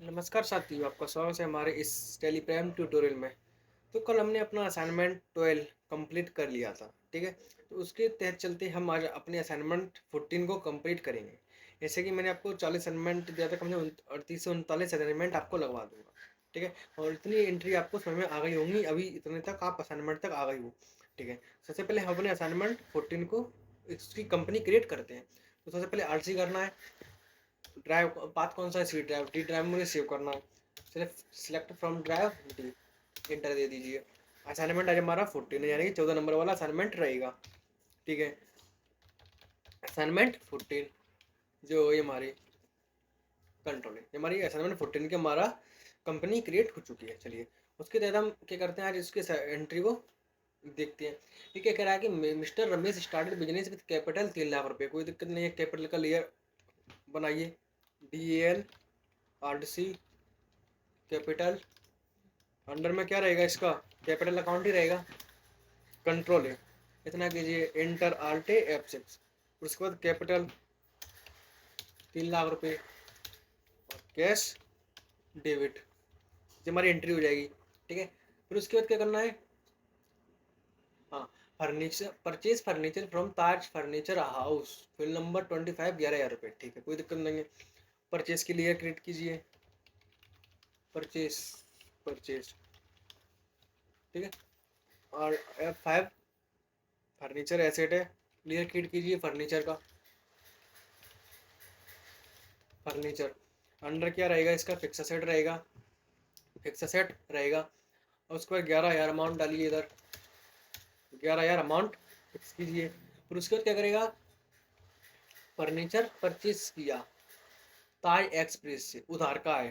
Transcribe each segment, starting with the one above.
नमस्कार साथियों, आपका स्वागत है हमारे इस टेलीग्राम ट्यूटोरियल में। तो कल हमने अपना असाइनमेंट 12 कंप्लीट कर लिया था। ठीक है, तो उसके तहत चलते हम आज अपने असाइनमेंट 14 को कंप्लीट करेंगे। जैसे कि मैंने आपको 40 असाइनमेंट दिया था, कम से कम 38 से 39 असाइनमेंट आपको लगवा दूंगा। ठीक है, और इतनी एंट्री आपको समझ में आ गई होंगी, अभी इतने तक आप असाइनमेंट तक आ गई हो। ठीक है, सबसे पहले हम अपने असाइनमेंट 14 को इसकी कंपनी क्रिएट करते हैं। तो सबसे पहले आरसी करना है। ड्राइव पाथ कौन सा है? C drive. डी ड्राइव मुझे सेव करना है। Select from drive D, enter दे दीजिए। असाइनमेंट आज हमारा 14 है, यानी कि 14 नंबर वाला असाइनमेंट रहेगा। ठीक है, असाइनमेंट 14 जो ये हमारी कंट्रोल है, ये हमारी असाइनमेंट 14 के हमारा कंपनी क्रिएट हो चुकी है। चलिए उसके तहत हम क्या करते हैं, आज इसके एंट्री को देखते हैं। ये क्या कह रहा है कि mister Ramesh started business with capital 3 lakh रुपए। कोई दिक्कत नहीं है, कैपिटल का लेयर बनाइए। DAL RDC कैपिटल, अंडर में क्या रहेगा इसका? कैपिटल अकाउंट ही रहेगा। कंट्रोल है, इतना कीजिए, एंटर आल्ट F6। उसके बाद कैपिटल 3 लाख रुपए और कैश डेबिट, ये हमारी एंट्री हो जाएगी। ठीक है, फिर उसके बाद क्या करना है? हाँ, furniture purchase furniture from Taj furniture house, bill number 25, 11,000 रुपये। ठीक है, कोई दिक्कत नहीं है। परचेज के लिए क्रिएट कीजिए, परचेज परचेज। ठीक है, और F5 फर्नीचर एसेट है, क्लियर क्रिएट कीजिए फर्नीचर का। फर्नीचर अंडर क्या रहेगा इसका? फिक्स सेट रहेगा, फिक्स सेट रहेगा। और उसके बाद 11,000 अमाउंट डालिए इधर, 11,000 अमाउंट फिक्स कीजिए। फिर उसके बाद क्या करेगा? फर्नीचर परचेज किया ताज एक्सप्रेस से, उधार का है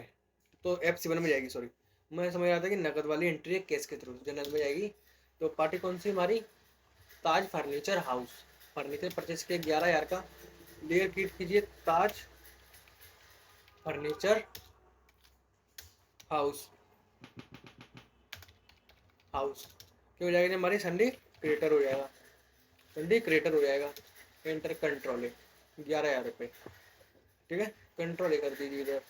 तो F7 में जाएगी। सॉरी, मैं समझ रहा था कि नकद वाली एंट्री है कैश के थ्रू, जनरल में जाएगी। तो पार्टी कौन सी हमारी? ताज फर्नीचर हाउस। फर्नीचर परचेज किया 11,000 का, क्लियर क्लिक कीजिए ताज फर्नीचर हाउस। हाउस क्या हो जाएगा? हमारी संडे क्रिएटर हो जाएगा, संडे क्रिएटर हो जाएगा। एंटर कंट्रोल है, 11,000 रुपये। ठीक है, कंट्रोल कर दीजिए इधर।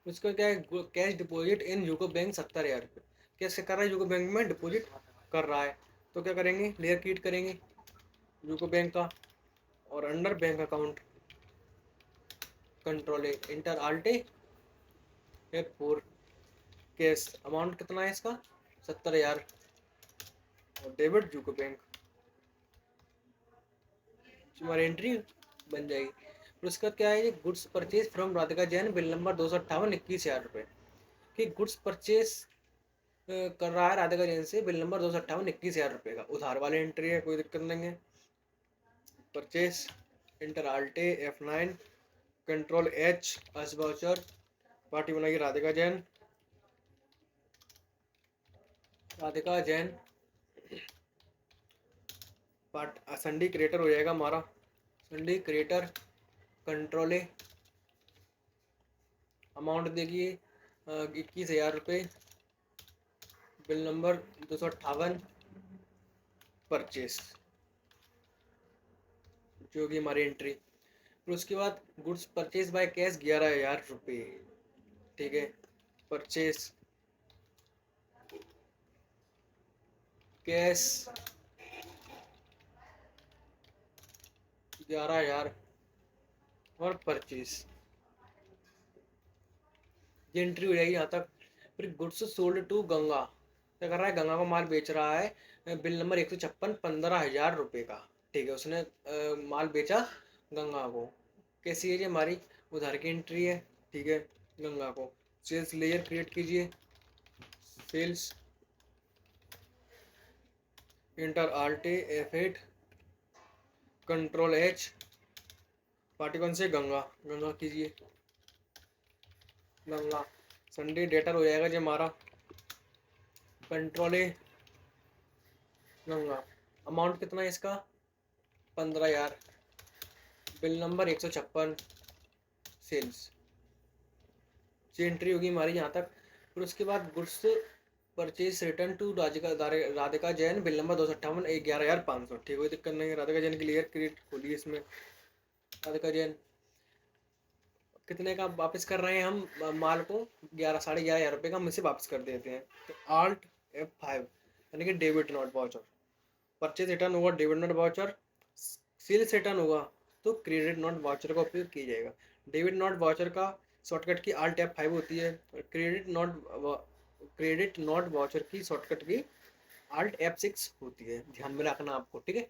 उसका क्या है? Cash deposit in UCO bank 70,000 रुपये। कैसे कर रहा है? यूको बैंक में डिपॉजिट कर रहा है। तो क्या करेंगे? लेयर क्रिएट करेंगे यूको बैंक का, और अंडर बैंक अकाउंट कंट्रोल है, इंटर आल्टे F4। कैश अमाउंट कितना है इसका? 70,000, और डेबिट यूको बैंक, हमारी एंट्री बन जाएगी। फिर उसके बाद क्या है? ये goods purchase from Radhika Jain, bill number 258, 21,000 रुपये। कि गुड्स परचेज कर रहा है राधिका जैन से, बिल नंबर 258, 21,000 रुपये का, उधार वाली एंट्री है, कोई दिक्कत नहीं है। Purchase, enter alt F9, control H, as voucher. Party बनाएगी Radhika Jain, Radhika Jain. Party sundry creditor हो जाएगा हमारा, संडे क्रिएटर। कंट्रोल है, अमाउंट देखिए 21,000 रुपये, बिल नंबर 258, परचेस, जो कि हमारी एंट्री। फिर उसके बाद गुड्स परचेज बाय कैश 11,000 रुपये। ठीक है, परचेस कैश 11,000 और परचेस, ये एंट्री हो जाएगी यहाँ तक। फिर गुड्स सोल्ड टू गंगा, क्या कर रहा है? गंगा को माल बेच रहा है, बिल नंबर 156, 15,000 रुपये का। ठीक है, उसने माल बेचा गंगा को। कैसी है ये? हमारी उधार की एंट्री है। ठीक है, गंगा को सेल्स लेयर क्रिएट कीजिए, sales, enter alt F8, control H, party कौन से? गंगा, गंगा कीजिए, गंगा। संडे डेटर हो जाएगा जो हमारा, कंट्रोल है, गंगा। अमाउंट कितना है इसका? 15,000, बिल नंबर 156, सेल्स, ये एंट्री होगी हमारी यहाँ तक। फिर उसके बाद goods purchase return to Radhika Jain, bill number 258, 11,500। ठीक, कोई दिक्कत नहीं है। राधिका जैन की लेयर क्रिएट खोलिए इसमें, राधिका जैन कितने का वापस कर रहे हैं हम माल को? 11, 11,500 का हम इसे वापस कर देते हैं। तो Alt F5 यानी कि debit note voucher. Purchase return होगा debit note voucher, sales return होगा तो क्रेडिट नॉट वाउचर का उपयोग किया जाएगा। डेबिट नॉट वाउचर का शॉर्टकट की Alt F5 होती है, क्रेडिट नॉट वाउचर की शॉर्टकट की Alt F6 होती है, ध्यान में रखना आपको, ठीक है।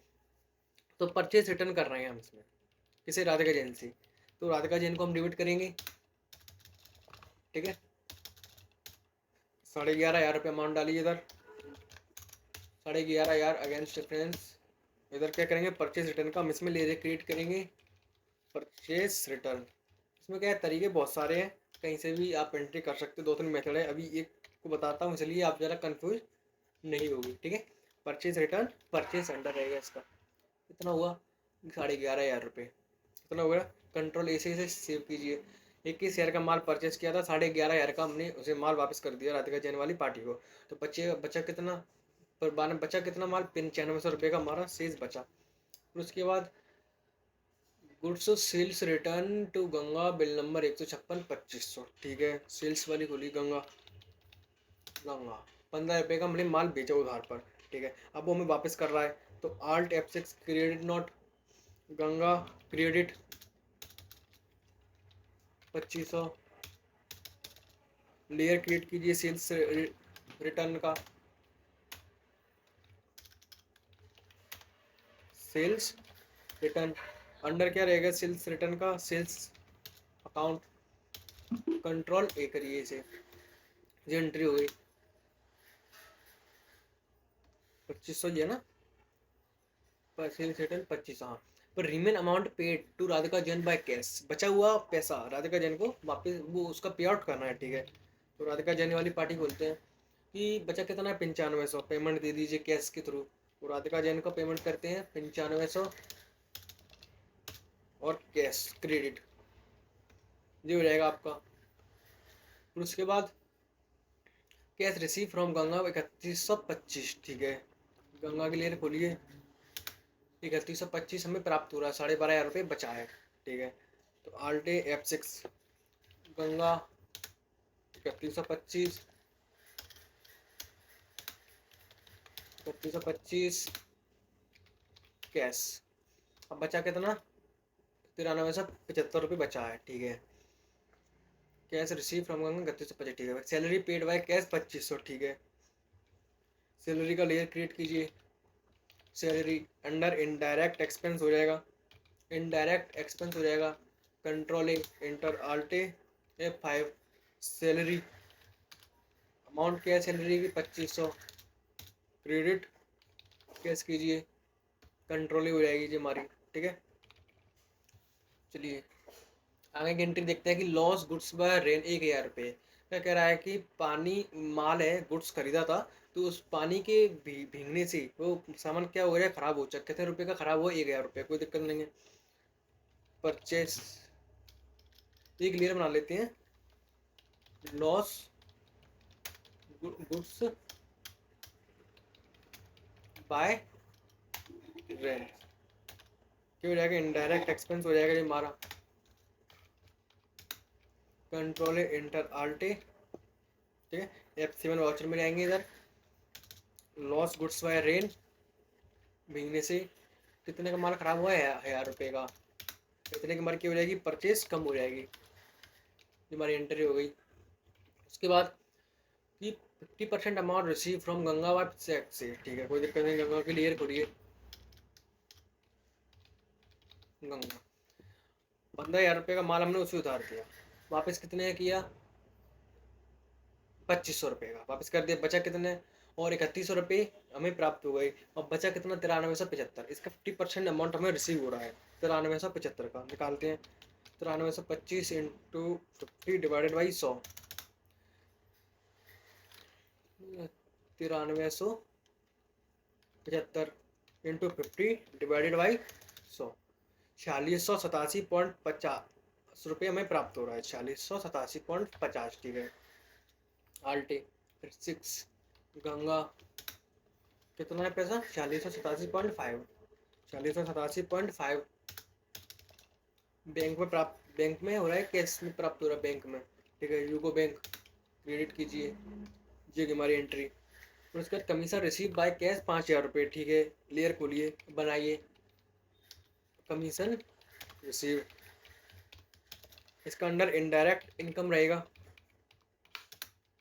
तो परचेज रिटर्न कर रहे हैं हम इसमें, किसे? राधिका जैन से। तो राधिका जैन को हम डेबिट करेंगे, ठीक है। 11,500 अमाउंट डालिए इधर, 11,500 अगेंस्ट डिफरेंस। इधर क्या करेंगे? परचेज रिटर्न का हम इसमें ले क्रिएट करेंगे परचेज रिटर्न। इसमें क्या है, तरीके बहुत सारे हैं, कहीं से भी आप एंट्री कर सकते हो, 2-3 मेथड है। अभी एक को बताता हूँ, इसलिए आप ज़रा कंफ्यूज नहीं होगी, ठीक है। परचेज रिटर्न, परचेज अंडर रहेगा इसका। कितना हुआ? 11,500 कितना हुआ? कंट्रोल ए से सेव कीजिए। 21 शेयर का माल परचेज किया था, 11,500 का हमने उसे माल वापस कर दिया राधिका जैन वाली पार्टी को। तो बचा कितना? पर बचा कितना माल? 9500 का हमारा शेष बचा। फिर उसके बाद goods sales return to Ganga bill number 156 2500, ठीक है। सेल्स वाली खोली गंगा, 15 रुपये का हमने माल बेचा उधार पर, ठीक है। अब वो हमें वापस कर रहा है, तो Alt F6 credit not Ganga credit 2500, layer create कीजिए सेल्स रिटर्न का, सेल्स रिटर्न अंडर क्या रहेगा? सेल्स रिटर्न का सेल्स अकाउंट, कंट्रोल ए करिए इसे, ये एंट्री हो गई 2500, ये ना सेल्स रिटर्न 2500। हाँ, पर remain amount paid to Radhika Jain by cash, बचा हुआ पैसा राधिका जैन को वापस वो उसका पे आउट करना है, ठीक है। तो राधिका जैन वाली पार्टी बोलते हैं कि बचा कितना है? 9500, पेमेंट दे दीजिए कैश के थ्रू। तो राधिका जैन को पेमेंट करते हैं 9500 और कैश क्रेडिट, ये हो जाएगा आपका। फिर उसके बाद कैश रिसीव फ्रॉम गंगा 3125, ठीक है। गंगा के लिए खोलिए, 3125 हमें प्राप्त हो रहा है, 12,500 बचा है, ठीक है। तो Alt F6 गंगा 3125 कैश। अब बचा कितना? 9375 बचा है, ठीक है। कैश रिसीव फ्रॉम गंगा 3125, ठीक है। सैलरी पेड बाय कैश 2500, ठीक है। सैलरी का लेयर क्रिएट कीजिए, सैलरी अंडर इनडायरेक्ट एक्सपेंस हो जाएगा, इनडायरेक्ट एक्सपेंस हो जाएगा। Control inter Alt F5 salary amount क्या है? सैलरी की 2500 क्रेडिट कैश कीजिए, कंट्रोल हो जाएगी जी हमारी, ठीक है। चलिए आगे की एंट्री देखते हैं कि लॉस गुड्स बाय रेन 1,000 रुपये। क्या कह रहा है कि पानी माल है, गुड्स खरीदा था, तो उस पानी के भीगने से वो सामान क्या हो गया? खराब हो चुका। कितने रुपए का खराब हुआ? 1,000 रुपये, कोई दिक्कत नहीं है। परचेस एक क्लियर बना लेते हैं, लॉस गुड्स बाय रेंट क्या हो जाएगा? इनडायरेक्ट एक्सपेंस हो जाएगा ये हमारा। कंट्रोल इंटर आल्टे, ठीक है। F7 वाउचर में जाएंगे, इधर लॉस गुड्स बाय रेन भीगने से कितने का माल खराब हुआ है? 1,000 रुपये का। इतने की हमारी क्या हो जाएगी? परचेज कम हो जाएगी, हमारी एंट्री हो गई। उसके बाद कि 50% amount receive from Ganga wipe से, ठीक है, कोई दिक्कत नहीं। गंगा के लिए खोलिए, गंगा 15,000 रुपये का माल हमने उसे उधार दिया, वापस कितने किया? 2500 रुपये का वापस कर दिया। बचा कितने? और 3100 रुपये हमें प्राप्त हो गए। और बचा कितना? 9375। इसका 50% अमाउंट हमें रिसीव हो रहा है 9375 का। निकालते हैं, 9325 into 50 divided by 100, 9375 into 50 divided by 100, 4687.50 हमें प्राप्त हो रहा है, 4687.50, ठीक है। आल्टे 6 गंगा कितना है पैसा? 4687.5, 4687.5 बैंक में प्राप्त बैंक में हो रहा है, कैश में प्राप्त हो रहा है बैंक में, ठीक है। यूको बैंक क्रेडिट कीजिए, ये हमारी एंट्री। और उसके बाद कमीशन रिसीव बाय कैश 5,000 रुपये, ठीक है। लेयर खोलिए, बनाइए कमीशन रिसीव। इसका अंडर इनडायरेक्ट इनकम रहेगा,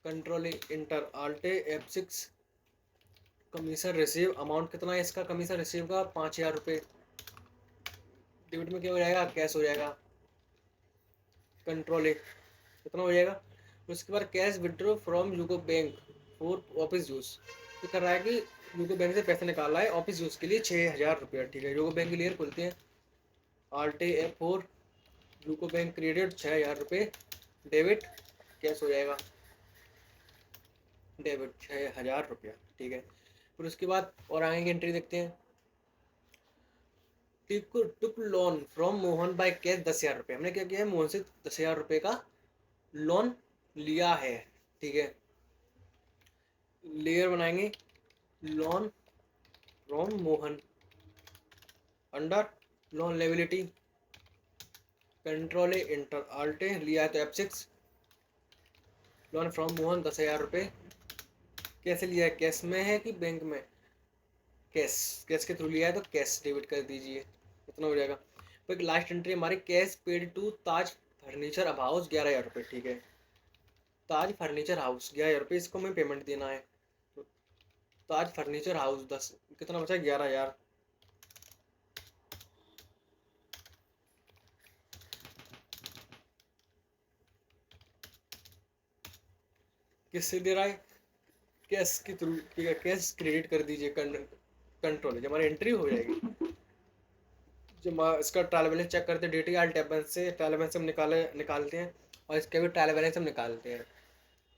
control enter alt F6। Commission receive amount कितना है इसका, कमीशन रिसीव का 5,000 रुपये। डेबिट में क्या हो जाएगा, कैश हो जाएगा, कंट्रोल कितना हो जाएगा। उसके बाद cash withdraw from UCO bank for office use. ये कर रहा है कि यूको बैंक से पैसे निकाल रहा है ऑफिस यूज के लिए 6,000 रुपया, ठीक है। यूको बैंक के लिए खुलते हैं, आल्टे F4, यूको बैंक क्रेडिट 6,000 रुपये, डेबिट कैश हो जाएगा, डेबिट 6,000 रुपया, ठीक है। फिर उसके बाद और आगे की एंट्री देखते हैं। Took loan from Mohan by cash 10,000 रुपये। हमने क्या किया है, मोहन से 10,000 रुपये का लोन लिया है, ठीक है। लेयर बनाएंगे, loan from Mohan, under loan liability, control enter alt, लिया है तो F6। लोन फ्रॉम मोहन 10,000 रुपये, कैसे लिया है, कैश में है कि बैंक में, कैश, कैश के थ्रू लिया है तो कैश डेबिट कर दीजिए, इतना हो जाएगा। फिर एक लास्ट एंट्री हमारी, cash paid to Taj furniture अब हाउस 11,000 रुपये, ठीक है। ताज फर्नीचर हाउस 11,000 रुपये, इसको हमें पेमेंट देना है। तो ताज फर्नीचर हाउस 10, कितना बचा, 11,000। किससे दे रहा है, कैश के थ्रू, ठीक है। कैश क्रेडिट कर दीजिए, कंट्रोल, जब हमारी एंट्री हो जाएगी। जब इसका ट्रायल बैलेंस चेक करते हैं, DTR टैब से ट्रायल बैलेंस हम निकालते हैं, और इसके भी ट्रायल बैलेंस हम निकालते हैं।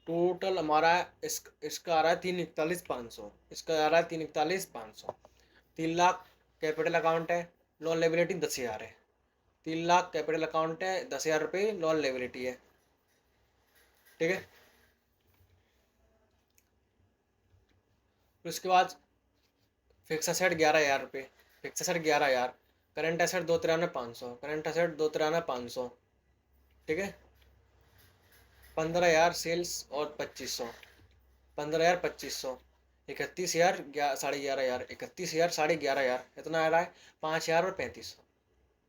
टोटल हमारा इसका आ रहा है 341,500, इसका आ रहा है 341,500। 3 लाख कैपिटल अकाउंट है, लोन लेबिलिटी 10,000 है। 3 लाख कैपिटल अकाउंट है, 10,000 रुपये लोन लेबिलिटी है, ठीक है। फिर उसके बाद फिक्स एसेट 11,000 रुपये, fix asset 11,000। Current asset 2,93,500, current asset 2,93,500, ठीक है। 15,000 सेल्स और 2,500, 15,000 2,500, 31,000 11,500, 31,000 11,500, इतना आ रहा है। 5,000 और 3,500,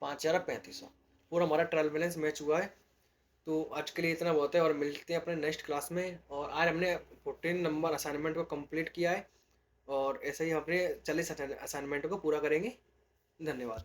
5,000 और 3,500, पूरा हमारा ट्रायल बैलेंस मैच हुआ है। तो आज के लिए इतना बहुत है, और मिलते हैं अपने नेक्स्ट क्लास में। और आज हमने 14 नंबर असाइनमेंट को कंप्लीट किया है, और ऐसे ही हम अपने 40 असाइनमेंट को पूरा करेंगे। धन्यवाद।